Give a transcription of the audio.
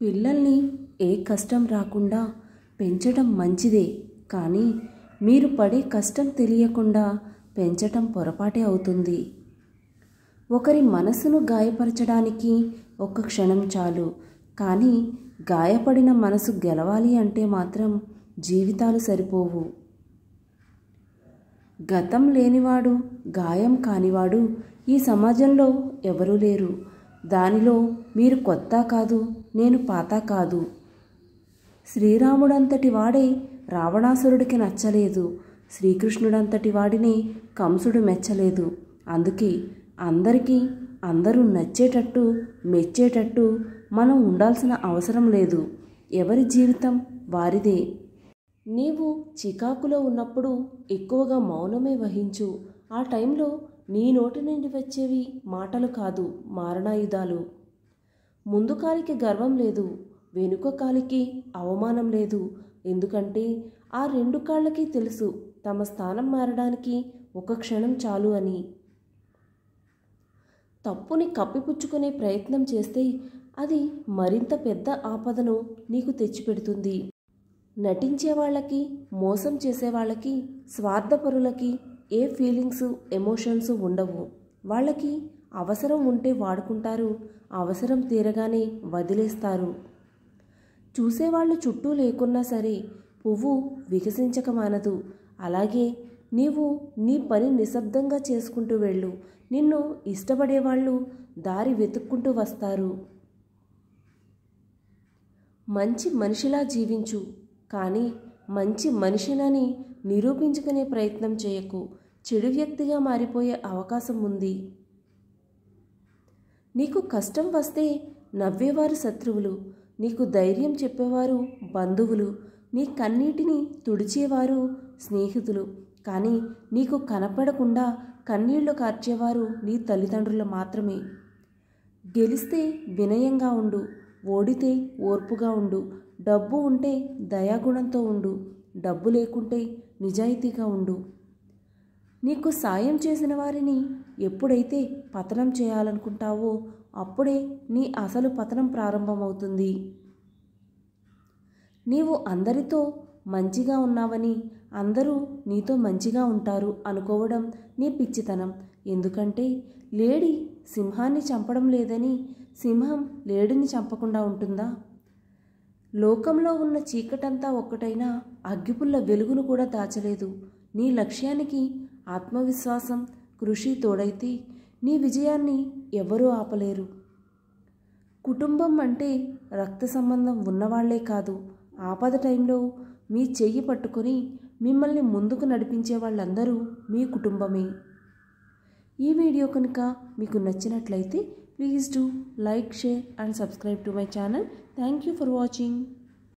పిల్లల్ని ఏ కష్టం రాకుండా పెంచడం మంచిదే, కానీ మీరు పడే కష్టం తెలియకుండా పెంచటం పొరపాటే అవుతుంది. ఒకరి మనసును గాయపరచడానికి ఒక్క క్షణం చాలు, కానీ గాయపడిన మనసు గెలవాలి అంటే మాత్రం జీవితాలు సరిపోవు. గతం లేనివాడు, గాయం కానివాడు ఈ సమాజంలో ఎవరూ లేరు. దానిలో మీరు కొత్త కాదు, నేను పాత కాదు. శ్రీరాముడంతటి వాడే రావణాసురుడికి నచ్చలేదు, శ్రీకృష్ణుడంతటి వాడిని కంసుడు మెచ్చలేదు. అందుకే అందరికీ అందరూ నచ్చేటట్టు, మెచ్చేటట్టు మనం ఉండాల్సిన అవసరం లేదు. ఎవరి జీవితం వారిదే. నీవు చికాకులో ఉన్నప్పుడు ఎక్కువగా మౌనమే వహించు. ఆ టైంలో నీ నోటి నుండి వచ్చేవి మాటలు కాదు, మారణాయుధాలు. ముందు కాలికి గర్వం లేదు, వెనుక కాలికి అవమానం లేదు. ఎందుకంటే ఆ రెండు కాళ్ళకి తెలుసు తమ స్థానం మారడానికి ఒక క్షణం చాలు అని. తప్పుని కప్పిపుచ్చుకునే ప్రయత్నం చేస్తే అది మరింత పెద్ద ఆపదను నీకు తెచ్చిపెడుతుంది. నటించే వాళ్ళకి, మోసం చేసేవాళ్ళకి, స్వార్థపరులకి ఏ ఫీలింగ్స్, ఎమోషన్స్ ఉండవు. వాళ్ళకి అవసరం ఉంటే వాడుకుంటారు, అవసరం తీరగానే వదిలేస్తారు. చూసేవాళ్ళు చుట్టూ లేకున్నా సరే పువ్వు వికసించక మానదు. అలాగే నీవు నీ పని నిశ్శబ్దంగా చేసుకుంటూ వెళ్ళు. నిన్ను ఇష్టపడేవాళ్ళు దారి వెతుక్కుంటూ వస్తారు. మంచి మనిషిలా జీవించు, కానీ మంచి మనిషినని నిరూపించుకునే ప్రయత్నం చేయకు. చెడు వ్యక్తిగా మారిపోయే అవకాశం ఉంది. నీకు కష్టం వస్తే నవ్వేవారు శత్రువులు, నీకు ధైర్యం చెప్పేవారు బంధువులు, నీ కన్నీటిని తుడిచేవారు స్నేహితులు. కానీ నీకు కనపడకుండా కన్నీళ్లు కార్చేవారు నీ తల్లిదండ్రులు మాత్రమే. గెలిస్తే వినయంగా ఉండు, ఓడితే ఓర్పుగా ఉండు. డబ్బు ఉంటే దయాగుణంతో ఉండు, డబ్బు లేకుంటే నిజాయితీగా ఉండు. నీకు సాయం చేసిన వారిని ఎప్పుడైతే పతనం చేయాలనుకుంటావో అప్పుడే నీ అసలు పతనం ప్రారంభమవుతుంది. నీవు అందరితో మంచిగా ఉన్నావని అందరూ నీతో మంచిగా ఉంటారు అనుకోవడం నీ పిచ్చితనం. ఎందుకంటే లేడి సింహాన్ని చంపడం లేదని సింహం లేడిని చంపకుండా ఉంటుందా? లోకంలో ఉన్న చీకటంతా ఒక్కటైనా అగ్గిపుల్ల వెలుగును కూడా దాచలేదు. నీ లక్ష్యానికి ఆత్మవిశ్వాసం, కృషి తోడైతే నీ విజయాన్ని ఎవరూ ఆపలేరు. కుటుంబం అంటే రక్త సంబంధం ఉన్నవాళ్లే కాదు, ఆపద టైంలో మీ చెయ్యి పట్టుకొని మిమ్మల్ని ముందుకు నడిపించే వాళ్ళందరూ మీ కుటుంబమే. ఈ వీడియో కనుక మీకు నచ్చినట్లయితే please do like, share and subscribe to my channel. Thank you for watching.